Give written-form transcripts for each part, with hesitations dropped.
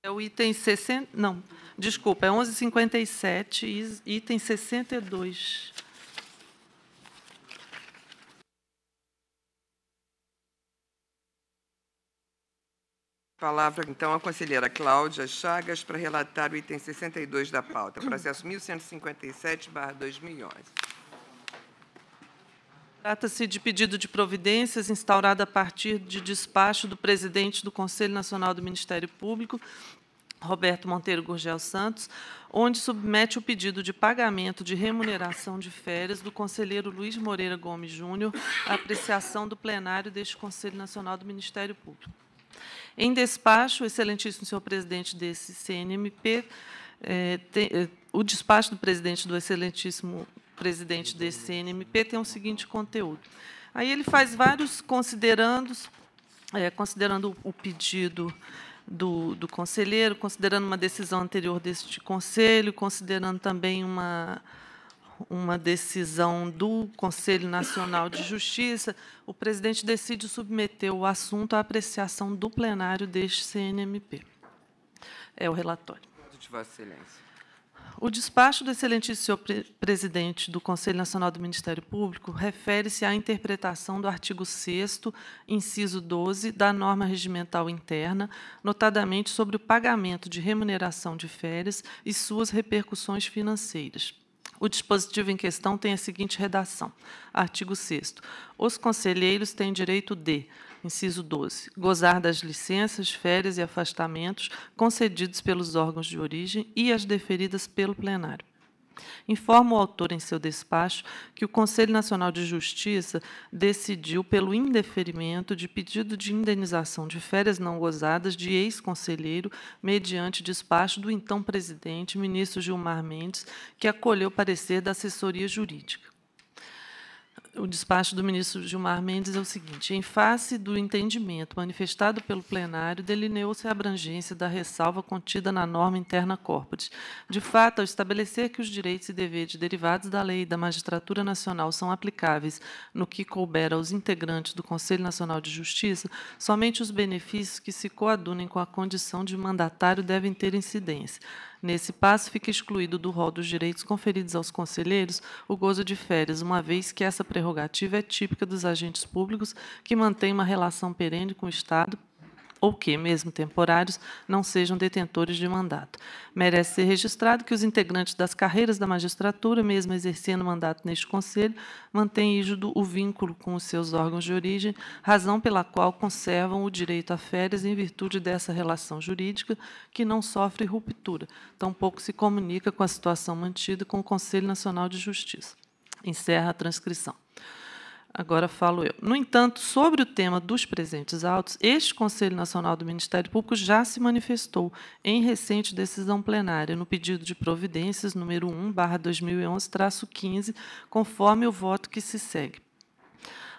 É o item 60... Não, desculpa, é 1157, item 62. Palavra, então, à conselheira Cláudia Chagas para relatar o item 62 da pauta, processo 1157/2011. Trata-se de pedido de providências instaurado a partir de despacho do presidente do Conselho Nacional do Ministério Público, Roberto Monteiro Gurgel Santos, onde submete o pedido de pagamento de remuneração de férias do conselheiro Luiz Moreira Gomes Júnior à apreciação do plenário deste Conselho Nacional do Ministério Público. Em despacho, o excelentíssimo senhor presidente desse CNMP, o despacho do presidente do excelentíssimo presidente desse CNMP tem o seguinte conteúdo. Aí ele faz vários considerando o pedido do conselheiro, considerando uma decisão anterior deste conselho, considerando também uma decisão do Conselho Nacional de Justiça, o presidente decide submeter o assunto à apreciação do plenário deste CNMP. É o relatório. De Vossa Excelência. O despacho do excelentíssimo senhor presidente do Conselho Nacional do Ministério Público refere-se à interpretação do artigo 6º, inciso 12, da norma regimental interna, notadamente sobre o pagamento de remuneração de férias e suas repercussões financeiras. O dispositivo em questão tem a seguinte redação. Artigo 6º. Os conselheiros têm direito de, inciso 12, gozar das licenças, férias e afastamentos concedidos pelos órgãos de origem e as deferidas pelo plenário. Informa o autor em seu despacho que o Conselho Nacional de Justiça decidiu pelo indeferimento de pedido de indenização de férias não gozadas de ex-conselheiro mediante despacho do então presidente, ministro Gilmar Mendes, que acolheu o parecer da assessoria jurídica. O despacho do ministro Gilmar Mendes é o seguinte: em face do entendimento manifestado pelo plenário, delineou-se a abrangência da ressalva contida na norma interna corporis. De fato, ao estabelecer que os direitos e deveres derivados da lei e da magistratura nacional são aplicáveis no que couber aos integrantes do Conselho Nacional de Justiça, somente os benefícios que se coadunem com a condição de mandatário devem ter incidência. Nesse passo, fica excluído do rol dos direitos conferidos aos conselheiros o gozo de férias, uma vez que essa prerrogativa é típica dos agentes públicos que mantêm uma relação perene com o Estado ou que, mesmo temporários, não sejam detentores de mandato. Merece ser registrado que os integrantes das carreiras da magistratura, mesmo exercendo mandato neste Conselho, mantêm rígido o vínculo com os seus órgãos de origem, razão pela qual conservam o direito a férias em virtude dessa relação jurídica que não sofre ruptura, tampouco se comunica com a situação mantida com o Conselho Nacional de Justiça. Encerra a transcrição. Agora falo eu. No entanto, sobre o tema dos presentes autos, este Conselho Nacional do Ministério Público já se manifestou em recente decisão plenária no pedido de providências número 1/2011-15, conforme o voto que se segue.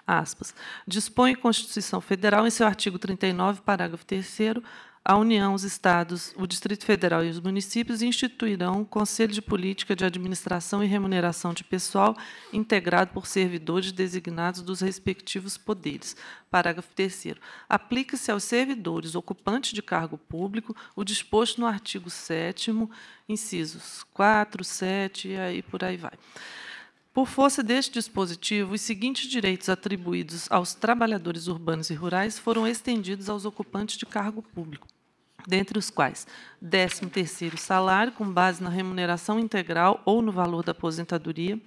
Aspas. Dispõe a Constituição Federal, em seu artigo 39, parágrafo 3º, a União, os Estados, o Distrito Federal e os municípios instituirão Conselho de Política de Administração e Remuneração de Pessoal integrado por servidores designados dos respectivos poderes. Parágrafo 3º. Aplica-se aos servidores ocupantes de cargo público o disposto no artigo 7º, incisos 4, 7 e aí por aí vai. Por força deste dispositivo, os seguintes direitos atribuídos aos trabalhadores urbanos e rurais foram estendidos aos ocupantes de cargo público, dentre os quais 13º salário, com base na remuneração integral ou no valor da aposentadoria,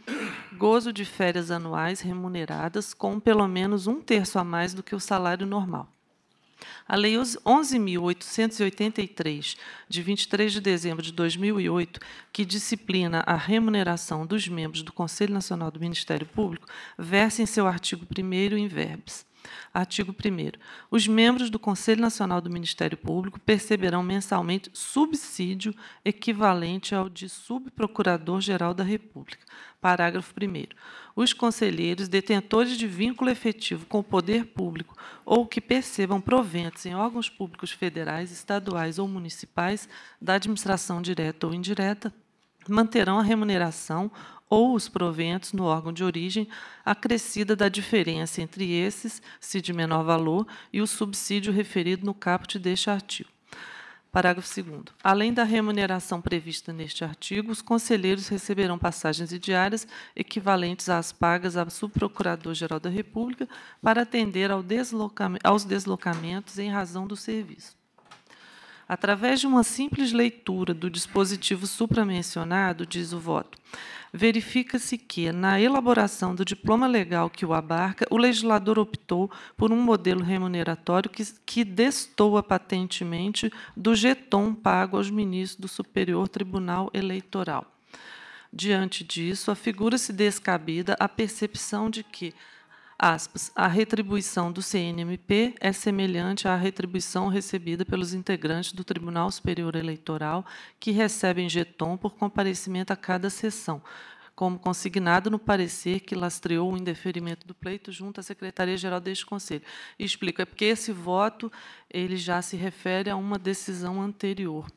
gozo de férias anuais remuneradas com pelo menos 1/3 a mais do que o salário normal. A Lei 11.883, de 23 de dezembro de 2008, que disciplina a remuneração dos membros do Conselho Nacional do Ministério Público, versa em seu artigo 1º em verbis. Artigo 1º. Os membros do Conselho Nacional do Ministério Público perceberão mensalmente subsídio equivalente ao de subprocurador-geral da República. Parágrafo 1º. Os conselheiros detentores de vínculo efetivo com o poder público ou que percebam proventos em órgãos públicos federais, estaduais ou municipais da administração direta ou indireta manterão a remuneração ou os proventos no órgão de origem acrescida da diferença entre esses, se de menor valor, e o subsídio referido no caput deste artigo. Parágrafo 2º. Além da remuneração prevista neste artigo, os conselheiros receberão passagens e diárias equivalentes às pagas ao subprocurador-geral da República para atender aos deslocamentos em razão do serviço. Através de uma simples leitura do dispositivo supramencionado, diz o voto, verifica-se que, na elaboração do diploma legal que o abarca, o legislador optou por um modelo remuneratório que destoa patentemente do jeton pago aos ministros do Superior Tribunal Eleitoral. Diante disso, afigura-se descabida a percepção de que, aspas, a retribuição do CNMP é semelhante à retribuição recebida pelos integrantes do Tribunal Superior Eleitoral, que recebem jeton por comparecimento a cada sessão, como consignado no parecer que lastreou o indeferimento do pleito junto à Secretaria-Geral deste Conselho. E explico, é porque esse voto ele já se refere a uma decisão anterior,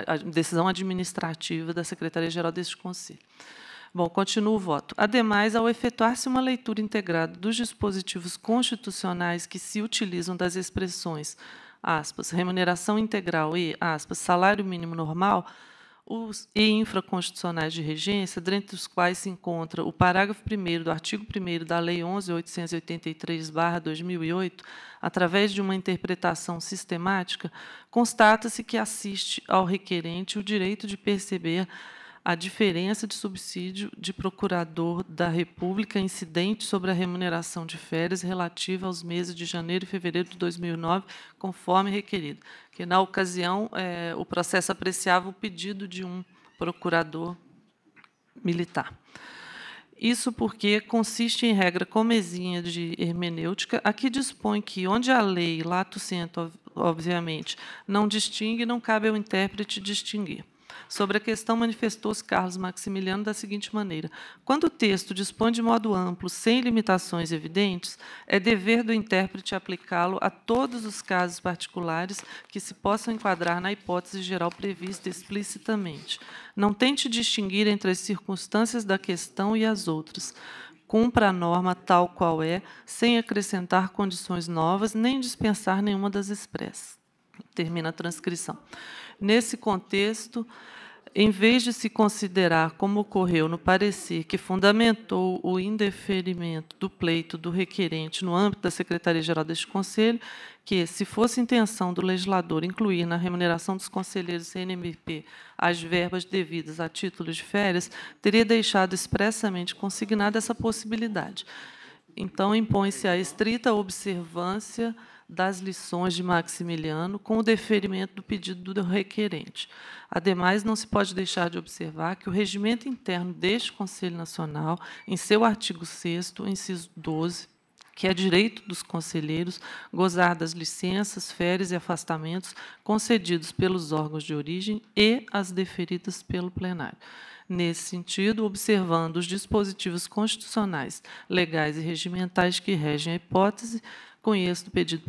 a decisão administrativa da Secretaria-Geral deste Conselho. Bom, continua o voto. Ademais, ao efetuar-se uma leitura integrada dos dispositivos constitucionais que se utilizam das expressões, aspas, remuneração integral e, aspas, salário mínimo normal, e infraconstitucionais de regência, dentre os quais se encontra o parágrafo 1º do artigo 1º da Lei 11.883/2008, através de uma interpretação sistemática, constata-se que assiste ao requerente o direito de perceber a diferença de subsídio de procurador da República incidente sobre a remuneração de férias relativa aos meses de janeiro e fevereiro de 2009, conforme requerido. Que, na ocasião, o processo apreciava o pedido de um procurador militar. Isso porque consiste em regra comezinha de hermenêutica, a que dispõe que, onde a lei, lato sensu, obviamente, não distingue, não cabe ao intérprete distinguir. Sobre a questão, manifestou-se Carlos Maximiliano da seguinte maneira: quando o texto dispõe de modo amplo, sem limitações evidentes, é dever do intérprete aplicá-lo a todos os casos particulares que se possam enquadrar na hipótese geral prevista explicitamente. Não tente distinguir entre as circunstâncias da questão e as outras. Cumpra a norma tal qual é, sem acrescentar condições novas, nem dispensar nenhuma das expressas. Termina a transcrição. Nesse contexto, em vez de se considerar, como ocorreu no parecer, que fundamentou o indeferimento do pleito do requerente no âmbito da Secretaria-Geral deste Conselho, que, se fosse intenção do legislador incluir na remuneração dos conselheiros CNMP as verbas devidas a títulos de férias, teria deixado expressamente consignada essa possibilidade. Então, impõe-se a estrita observância das lições de Maximiliano com o deferimento do pedido do requerente. Ademais, não se pode deixar de observar que o regimento interno deste Conselho Nacional, em seu artigo 6º, inciso 12, que é direito dos conselheiros gozar das licenças, férias e afastamentos concedidos pelos órgãos de origem e as deferidas pelo plenário. Nesse sentido, observando os dispositivos constitucionais, legais e regimentais que regem a hipótese, conheço o pedido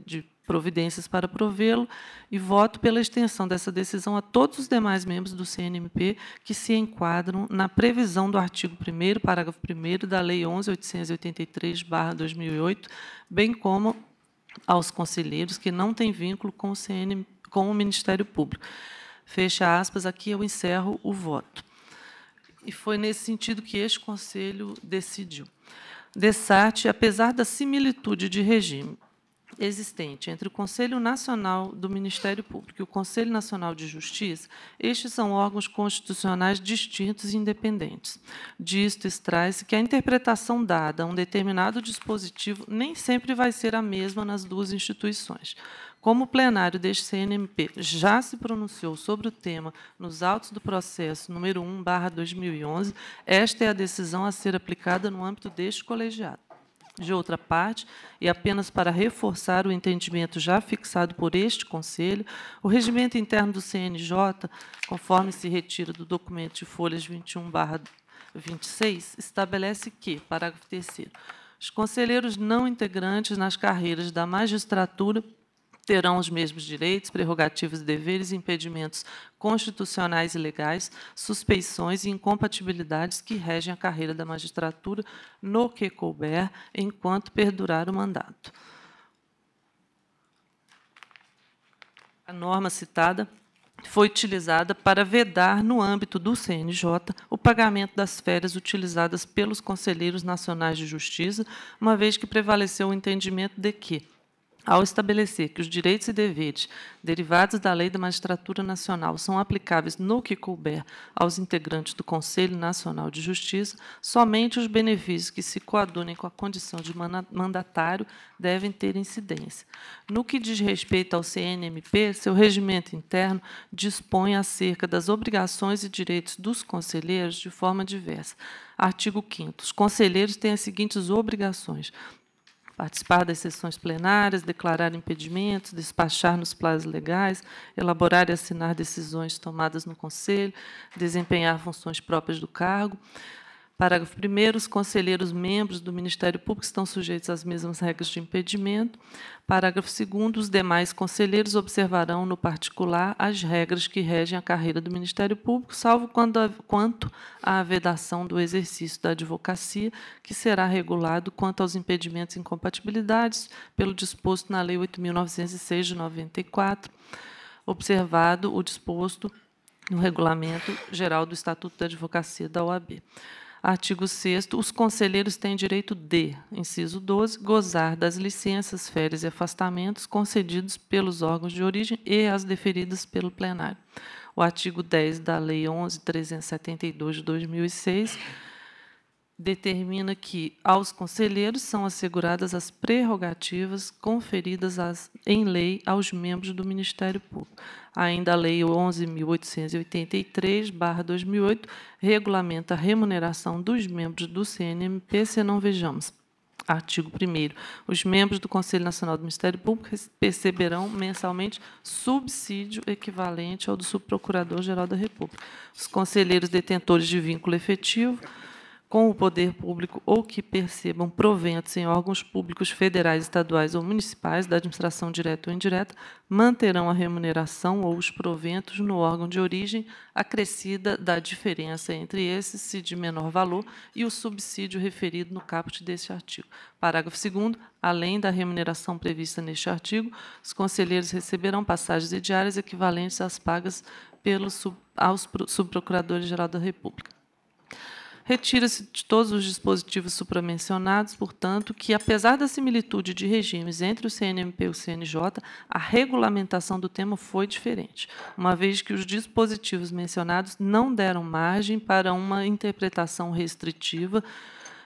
de providências para provê-lo e voto pela extensão dessa decisão a todos os demais membros do CNMP que se enquadram na previsão do artigo 1º, parágrafo 1º da Lei 11.883/2008, bem como aos conselheiros que não têm vínculo com o Ministério Público. Fecha aspas, aqui eu encerro o voto. E foi nesse sentido que este Conselho decidiu. Dessarte, apesar da similitude de regime existente entre o Conselho Nacional do Ministério Público e o Conselho Nacional de Justiça, estes são órgãos constitucionais distintos e independentes. Disto extrai-se que a interpretação dada a um determinado dispositivo nem sempre vai ser a mesma nas duas instituições. Como o plenário deste CNMP já se pronunciou sobre o tema nos autos do processo número 1/2011, esta é a decisão a ser aplicada no âmbito deste colegiado. De outra parte, e apenas para reforçar o entendimento já fixado por este Conselho, o regimento interno do CNJ, conforme se retira do documento de folhas 21/26, estabelece que, parágrafo 3º, os conselheiros não integrantes nas carreiras da magistratura terão os mesmos direitos, prerrogativas, deveres e impedimentos constitucionais e legais, suspeições e incompatibilidades que regem a carreira da magistratura no que couber, enquanto perdurar o mandato. A norma citada foi utilizada para vedar, no âmbito do CNJ, o pagamento das férias utilizadas pelos conselheiros nacionais de justiça, uma vez que prevaleceu o entendimento de que, ao estabelecer que os direitos e deveres derivados da Lei da Magistratura Nacional são aplicáveis no que couber aos integrantes do Conselho Nacional de Justiça, somente os benefícios que se coadunem com a condição de mandatário devem ter incidência. No que diz respeito ao CNMP, seu regimento interno dispõe acerca das obrigações e direitos dos conselheiros de forma diversa. Artigo 5º. Os conselheiros têm as seguintes obrigações: participar das sessões plenárias, declarar impedimentos, despachar nos prazos legais, elaborar e assinar decisões tomadas no Conselho, desempenhar funções próprias do cargo. Parágrafo 1º. Os conselheiros membros do Ministério Público estão sujeitos às mesmas regras de impedimento. Parágrafo 2º. Os demais conselheiros observarão, no particular, as regras que regem a carreira do Ministério Público, salvo quanto à vedação do exercício da advocacia, que será regulado quanto aos impedimentos e incompatibilidades pelo disposto na Lei 8.906, de 94, observado o disposto no Regulamento Geral do Estatuto da Advocacia da OAB. Artigo 6º. Os conselheiros têm direito de, inciso 12, gozar das licenças, férias e afastamentos concedidos pelos órgãos de origem e as deferidas pelo plenário. O artigo 10 da Lei 11.372, de 2006, determina que aos conselheiros são asseguradas as prerrogativas conferidas em lei aos membros do Ministério Público. Ainda a Lei 11.883/2008 regulamenta a remuneração dos membros do CNMP, se não vejamos. Artigo 1º. Os membros do Conselho Nacional do Ministério Público receberão mensalmente subsídio equivalente ao do Subprocurador-Geral da República. Os conselheiros detentores de vínculo efetivo com o poder público ou que percebam proventos em órgãos públicos federais, estaduais ou municipais, da administração direta ou indireta, manterão a remuneração ou os proventos no órgão de origem, acrescida da diferença entre esses, se de menor valor, e o subsídio referido no caput deste artigo. Parágrafo 2º. Além da remuneração prevista neste artigo, os conselheiros receberão passagens e diárias equivalentes às pagas aos subprocuradores-geral da República. Retira-se de todos os dispositivos supramencionados, portanto, que, apesar da similitude de regimes entre o CNMP e o CNJ, a regulamentação do tema foi diferente, uma vez que os dispositivos mencionados não deram margem para uma interpretação restritiva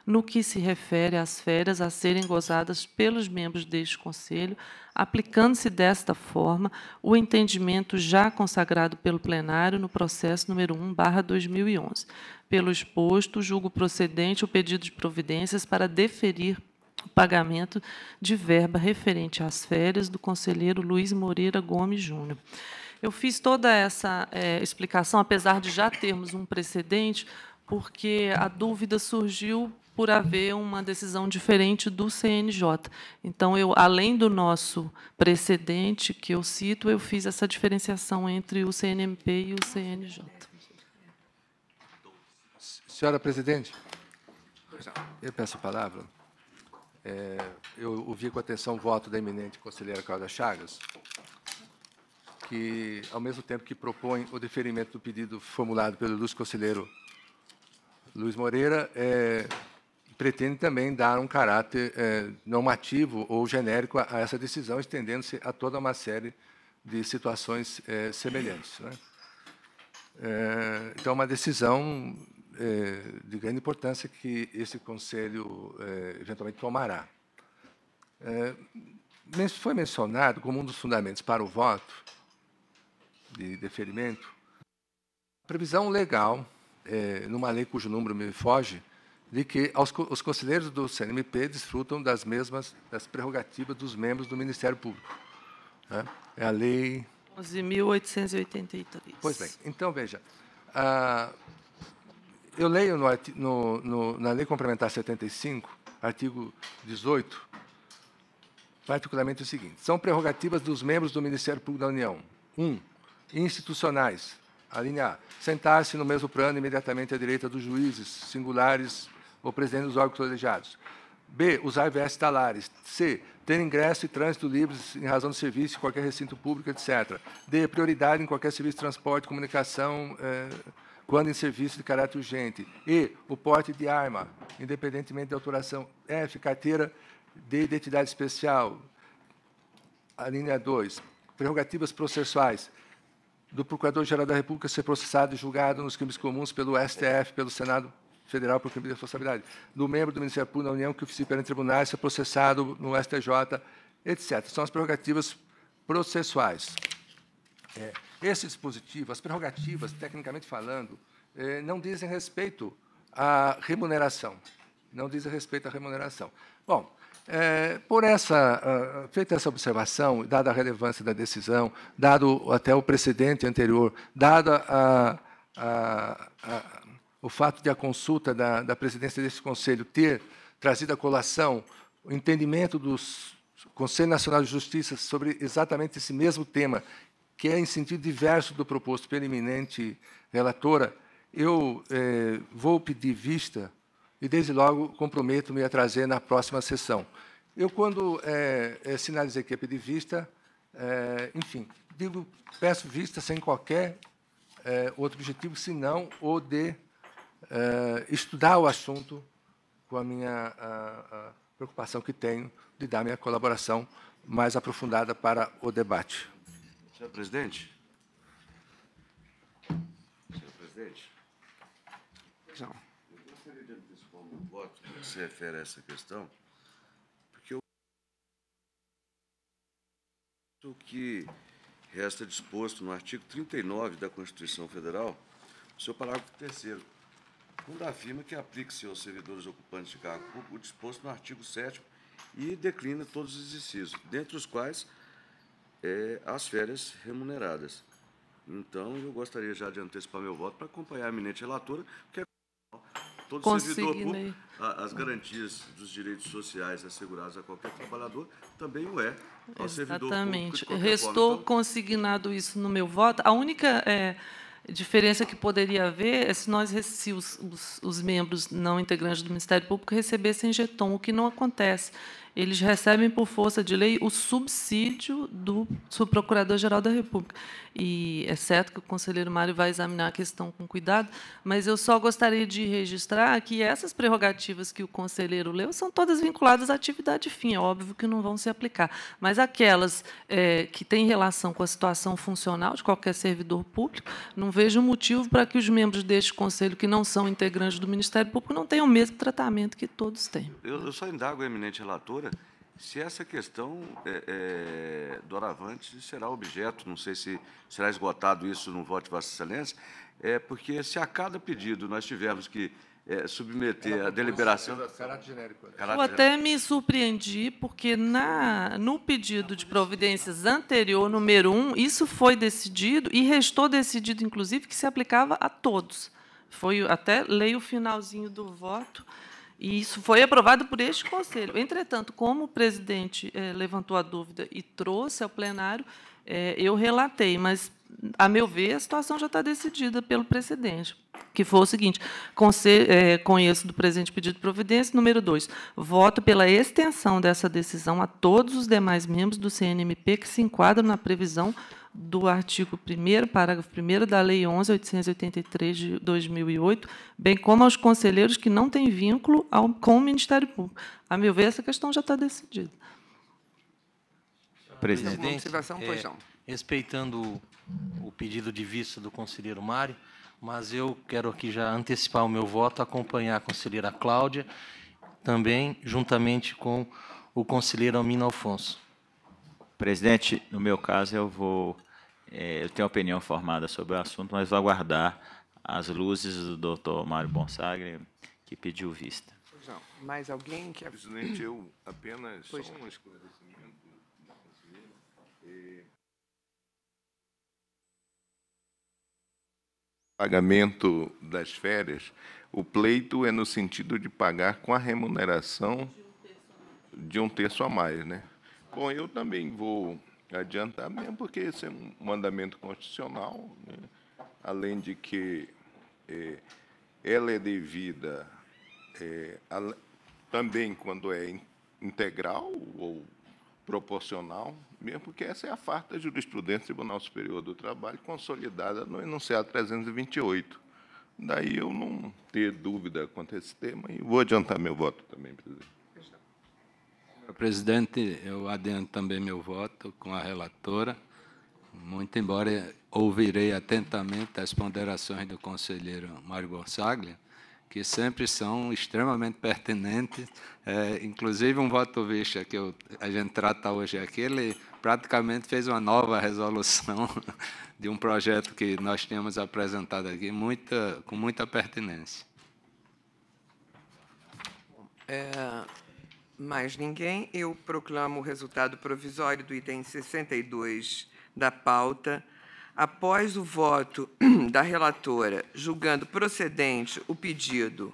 no que se refere às férias a serem gozadas pelos membros deste Conselho, aplicando-se desta forma o entendimento já consagrado pelo plenário no processo número 1/2011. Pelo exposto, julgo procedente o pedido de providências para deferir o pagamento de verba referente às férias do conselheiro Luiz Moreira Gomes Júnior. Eu fiz toda essa explicação, apesar de já termos um precedente, porque a dúvida surgiu por haver uma decisão diferente do CNJ. Então, além do nosso precedente que eu cito, eu fiz essa diferenciação entre o CNMP e o CNJ. Senhora presidente, eu peço a palavra. Eu ouvi com atenção o voto da eminente conselheira Cláudia Chagas, que, ao mesmo tempo que propõe o deferimento do pedido formulado pelo ilustre conselheiro Luiz Moreira, pretende também dar um caráter normativo ou genérico a essa decisão, estendendo-se a toda uma série de situações semelhantes, né? Então, uma decisão de grande importância que esse Conselho eventualmente tomará. Foi mencionado como um dos fundamentos para o voto de deferimento a previsão legal, numa lei cujo número me foge, de que os conselheiros do CNMP desfrutam das prerrogativas dos membros do Ministério Público, né? É a lei 11.883. Pois bem, então, veja, eu leio na Lei Complementar 75, artigo 18, particularmente o seguinte: são prerrogativas dos membros do Ministério Público da União. 1. Institucionais. A linha A. Sentar-se no mesmo plano imediatamente à direita dos juízes, singulares ou presidente dos órgãos colegiados. B, usar viés talares. C, ter ingresso e trânsito livres em razão do serviço em qualquer recinto público, etc. D, prioridade em qualquer serviço de transporte, comunicação, quando em serviço de caráter urgente. E, o porte de arma, independentemente da autoração. F, carteira de identidade especial. A linha 2, prerrogativas processuais do Procurador-Geral da República ser processado e julgado nos crimes comuns pelo STF, pelo Senado Federal por crime de responsabilidade, do membro do Ministério Público da União que oficie perante tribunais ser processado no STJ, etc. São as prerrogativas processuais. Esse dispositivo, as prerrogativas, tecnicamente falando, não dizem respeito à remuneração. Não dizem respeito à remuneração. Bom, feita essa observação, dada a relevância da decisão, dado até o precedente anterior, dado o fato de a consulta da presidência desse Conselho ter trazido à colação o entendimento do Conselho Nacional de Justiça sobre exatamente esse mesmo tema, que é em sentido diverso do proposto pela eminente relatora, eu vou pedir vista e, desde logo, comprometo-me a trazer na próxima sessão. Eu, quando sinalizei que ia pedir vista, enfim, peço vista sem qualquer outro objetivo, senão o de estudar o assunto com a minha preocupação que tenho de dar minha colaboração mais aprofundada para o debate. Senhor presidente. Senhor presidente. Não. Eu gostaria de antecipar o meu voto no que se refere a essa questão, porque o que resta disposto no artigo 39 da Constituição Federal, no seu parágrafo 3º, quando afirma que aplique-se aos servidores ocupantes de cargo público o disposto no artigo 7º e declina todos os incisos, dentre os quais as férias remuneradas. Então, eu gostaria já de antecipar meu voto para acompanhar a eminente relatora, porque todo servidor público, as garantias dos direitos sociais assegurados a qualquer trabalhador, também o é ao servidor público de qualquer Restou forma. Então, consignado isso no meu voto. A única diferença que poderia haver é se os membros não integrantes do Ministério Público recebessem jeton, o que não acontece. Eles recebem, por força de lei, o subsídio do Subprocurador-Geral da República. E é certo que o conselheiro Mário vai examinar a questão com cuidado, mas eu só gostaria de registrar que essas prerrogativas que o conselheiro leu são todas vinculadas à atividade fim. É óbvio que não vão se aplicar. Mas aquelas que têm relação com a situação funcional de qualquer servidor público, não vejo motivo para que os membros deste conselho, que não são integrantes do Ministério Público, não tenham o mesmo tratamento que todos têm. eu só indago a eminente relatora se essa questão doravante será objeto, não sei se será esgotado isso no voto de Vossa Excelência, porque se a cada pedido nós tivermos que submeter a deliberação... Caráter genérico. Eu até me surpreendi, porque no pedido de providências anterior, número 1, isso foi decidido e restou decidido, inclusive, que se aplicava a todos. Até leio o finalzinho do voto, e isso foi aprovado por este Conselho. Entretanto, como o presidente levantou a dúvida e trouxe ao plenário, eu relatei, mas, a meu ver, a situação já está decidida pelo precedente, que foi o seguinte: conheço do presente pedido de providência, número 2, voto pela extensão dessa decisão a todos os demais membros do CNMP que se enquadram na previsão do artigo 1º, parágrafo 1º da Lei 11.883, de 2008, bem como aos conselheiros que não têm vínculo com o Ministério Público. A meu ver, essa questão já está decidida. Presidente, Pois não. respeitando o pedido de vista do conselheiro Mário, mas eu quero aqui já antecipar o meu voto, acompanhar a conselheira Cláudia, também juntamente com o conselheiro Almino Alfonso. Presidente, no meu caso, eu tenho opinião formada sobre o assunto, mas vou aguardar as luzes do doutor Mário Bonsagre, que pediu vista. Pois não. Mais alguém quer... Presidente, eu apenas só um esclarecimento da conselheira. Pagamento das férias, o pleito é no sentido de pagar com a remuneração de 1/3 a mais, né? Bom, eu também vou adiantar, mesmo porque esse é um mandamento constitucional, né? Além de que ela é devida também quando é integral ou proporcional, mesmo porque essa é a farta jurisprudência do Tribunal Superior do Trabalho, consolidada no enunciado 328. Daí eu não ter dúvida quanto a esse tema e vou adiantar meu voto também, presidente. Presidente, eu adianto também meu voto com a relatora, muito embora ouvirei atentamente as ponderações do conselheiro Mário Borsaglia, que sempre são extremamente pertinentes. Inclusive, um voto vista que a gente trata hoje aqui, ele praticamente fez uma nova resolução de um projeto que nós tínhamos apresentado aqui, com muita pertinência. Mais ninguém. Eu proclamo o resultado provisório do item 62 da pauta. Após o voto da relatora, julgando procedente o pedido,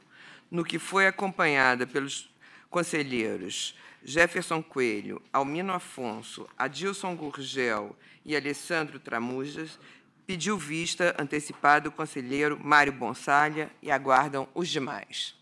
no que foi acompanhada pelos conselheiros Jefferson Coelho, Almino Afonso, Adilson Gurgel e Alessandro Tramujas, pediu vista antecipada o conselheiro Mário Borsaglia e aguardam os demais.